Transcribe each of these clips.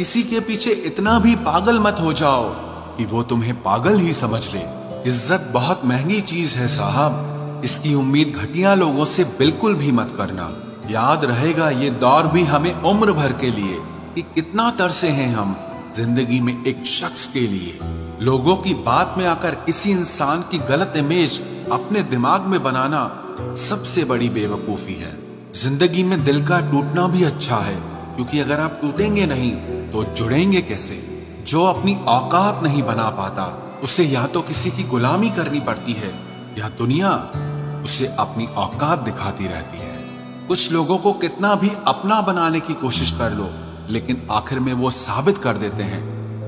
किसी के पीछे इतना भी पागल मत हो जाओ कि वो तुम्हें पागल ही समझ ले। इज्जत बहुत महंगी चीज है साहब, इसकी उम्मीद घटिया लोगों से बिल्कुल भी मत करना। याद रहेगा ये दौर भी हमें उम्र भर के लिए कि कितना तरसे हैं हम जिंदगी में एक शख्स के लिए। लोगों की बात में आकर किसी इंसान की गलत इमेज अपने दिमाग में बनाना सबसे बड़ी बेवकूफी है। जिंदगी में दिल का टूटना भी अच्छा है, क्योंकि अगर आप टूटेंगे नहीं तो जुड़ेंगे कैसे। जो अपनी औकात नहीं बना पाता उसे या तो किसी की गुलामी करनी पड़ती है या दुनिया उसे अपनी औकात दिखाती रहती है। कुछ लोगों को कितना भी अपना बनाने की कोशिश कर लो, लेकिन आखिर में वो साबित कर देते हैं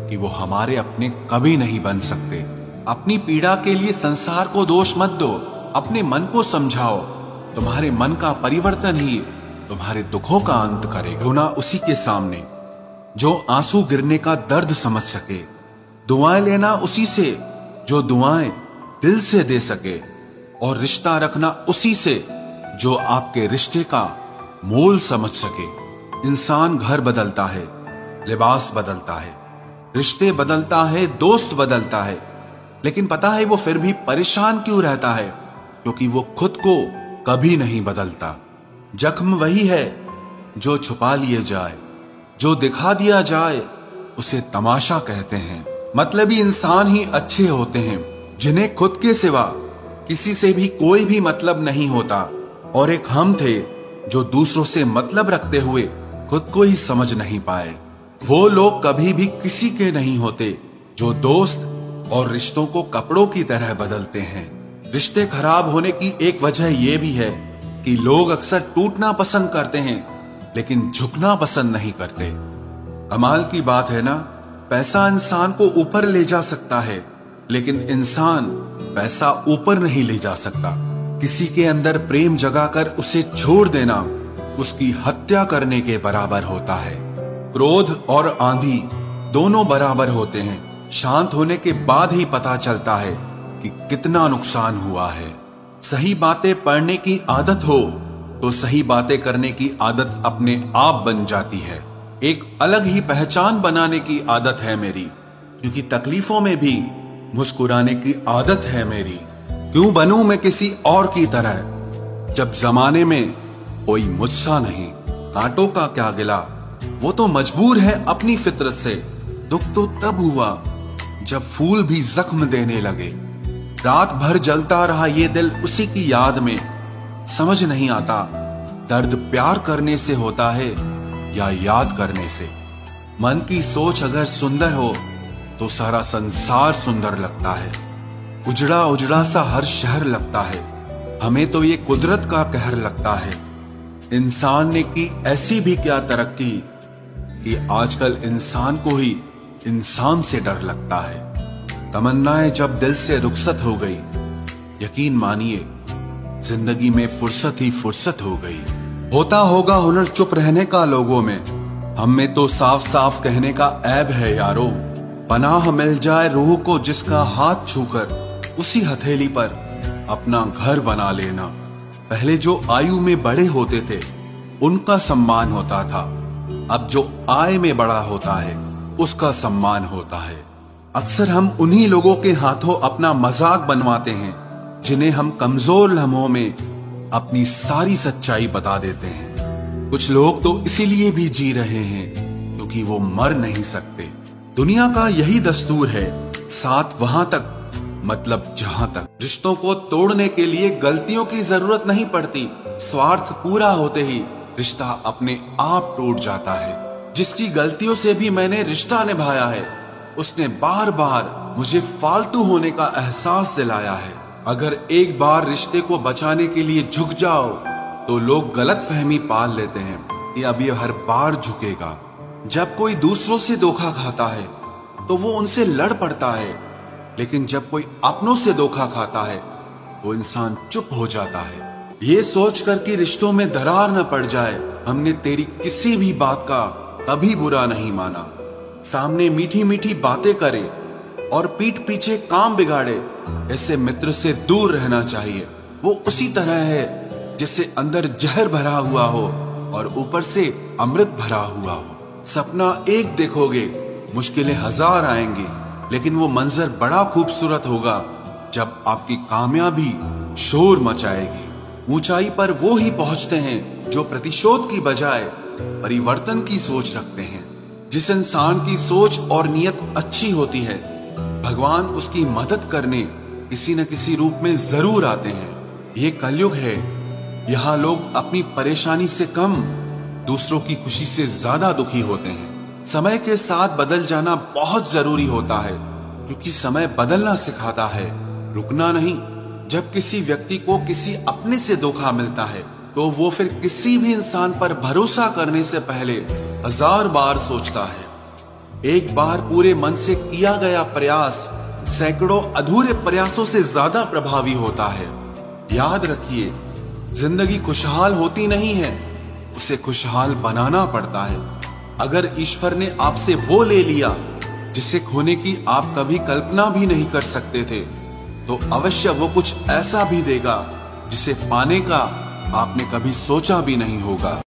कि वो हमारे अपने कभी नहीं बन सकते। अपनी पीड़ा के लिए संसार को दोष मत दो, अपने मन को समझाओ। तुम्हारे मन का परिवर्तन ही तुम्हारे दुखों का अंत करेगा। रोना उसी के सामने जो आंसू गिरने का दर्द समझ सके, दुआएं लेना उसी से जो दुआएं दिल से दे सके, और रिश्ता रखना उसी से जो आपके रिश्ते का मोल समझ सके। इंसान घर बदलता है, लिबास बदलता है, रिश्ते बदलता है, दोस्त बदलता है, लेकिन पता है वो फिर भी परेशान क्यों रहता है? क्योंकि वो खुद को कभी नहीं बदलता। जख्म वही है जो छुपा लिए जाए, जो दिखा दिया जाए उसे तमाशा कहते हैं। मतलबी इंसान ही अच्छे होते हैं जिन्हें खुद के सिवा किसी से भी कोई भी मतलब नहीं होता। और एक हम थे जो दूसरों से मतलब रखते हुए खुद को ही समझ नहीं पाए। वो लोग कभी भी किसी के नहीं होते जो दोस्त और रिश्तों को कपड़ों की तरह बदलते हैं। रिश्ते खराब होने की एक वजह यह भी है कि लोग अक्सर टूटना पसंद करते हैं लेकिन झुकना पसंद नहीं करते। कमाल की बात है ना, पैसा इंसान को ऊपर ले जा सकता है, लेकिन इंसान पैसा ऊपर नहीं ले जा सकता। किसी के अंदर प्रेम जगाकर उसे छोड़ देना उसकी हत्या करने के बराबर होता है। क्रोध और आंधी दोनों बराबर होते हैं। शांत होने के बाद ही पता चलता है कि कितना नुकसान हुआ है। सही बातें पढ़ने की आदत हो तो सही बातें करने की आदत अपने आप बन जाती है। एक अलग ही पहचान बनाने की आदत है मेरी, क्योंकि तकलीफों में भी मुस्कुराने की आदत है मेरी। क्यों बनूं मैं किसी और की तरह जब जमाने में कोई मुझसा नहीं। कांटों का क्या गिला, वो तो मजबूर है अपनी फितरत से। दुख तो तब हुआ जब फूल भी जख्म देने लगे। रात भर जलता रहा ये दिल उसी की याद में। समझ नहीं आता दर्द प्यार करने से होता है या याद करने से। मन की सोच अगर सुंदर हो तो सारा संसार सुंदर लगता है। उजड़ा उजड़ा सा हर शहर लगता है। हमें तो ये कुदरत का कहर लगता है। इंसान ने की ऐसी भी क्या तरक्की कि आजकल इंसान को ही इंसान से डर लगता है। तमन्नाएं जब दिल से रुखसत हो गई, यकीन मानिए जिंदगी में फुर्सत ही फुर्सत हो गई। होता होगा हुनर चुप रहने का लोगों में, हम में तो साफ साफ कहने का ऐब है यारो। पनाह मिल जाए रूह को जिसका हाथ छूकर उसी हथेली पर अपना घर बना लेना। पहले जो आयु में बड़े होते थे उनका सम्मान होता था, अब जो आय में बड़ा होता है उसका सम्मान होता है। अक्सर हम उन्हीं लोगों के हाथों अपना मजाक बनवाते हैं जिन्हें हम कमजोर लम्हों में अपनी सारी सच्चाई बता देते हैं। कुछ लोग तो इसीलिए भी जी रहे हैं क्योंकि वो मर नहीं सकते। दुनिया का यही दस्तूर है, साथ वहां तक मतलब जहां तक। रिश्तों को तोड़ने के लिए गलतियों की जरूरत नहीं पड़ती। स्वार्थ पूरा होते ही रिश्ता अपने आप टूट जाता है। जिसकी गलतियों से भी मैंने रिश्ता निभाया है उसने बार बार मुझे फालतू होने का एहसास दिलाया है। अगर एक बार रिश्ते को बचाने के लिए झुक जाओ तो लोग गलत फहमी पाल लेते हैं कि अब ये हर बार झुकेगा। जब कोई दूसरों से धोखा खाता है तो वो उनसे लड़ पड़ता है, लेकिन जब कोई अपनों से धोखा खाता है तो इंसान चुप हो जाता है। ये सोचकर कि रिश्तों में दरार न पड़ जाए, हमने तेरी किसी भी बात का कभी बुरा नहीं माना। सामने मीठी मीठी बातें करे और पीठ पीछे काम बिगाड़े, ऐसे मित्र से दूर रहना चाहिए। वो उसी तरह है जैसे अंदर जहर भरा हुआ हो और ऊपर से अमृत भरा हुआ हो। सपना एक देखोगे, मुश्किलें हजार आएंगी, लेकिन वो मंजर बड़ा खूबसूरत होगा जब आपकी कामयाबी शोर मचाएगी। ऊंचाई पर वो ही पहुंचते हैं जो प्रतिशोध की बजाय परिवर्तन की सोच रखते हैं। जिस इंसान की सोच और नीयत अच्छी होती है, भगवान उसकी मदद करने किसी न किसी रूप में जरूर आते हैं। ये कलयुग है, यहाँ लोग अपनी परेशानी से कम दूसरों की खुशी से ज्यादा दुखी होते हैं। समय के साथ बदल जाना बहुत जरूरी होता है, क्योंकि समय बदलना सिखाता है, रुकना नहीं। जब किसी व्यक्ति को किसी अपने से धोखा मिलता है तो वो फिर किसी भी इंसान पर भरोसा करने से पहले हजार बार सोचता है। एक बार पूरे मन से किया गया प्रयास सैकड़ों अधूरे प्रयासों से ज्यादा प्रभावी होता है। याद रखिए, जिंदगी खुशहाल होती नहीं है, उसे खुशहाल बनाना पड़ता है। अगर ईश्वर ने आपसे वो ले लिया जिसे खोने की आप कभी कल्पना भी नहीं कर सकते थे, तो अवश्य वो कुछ ऐसा भी देगा जिसे पाने का आपने कभी सोचा भी नहीं होगा।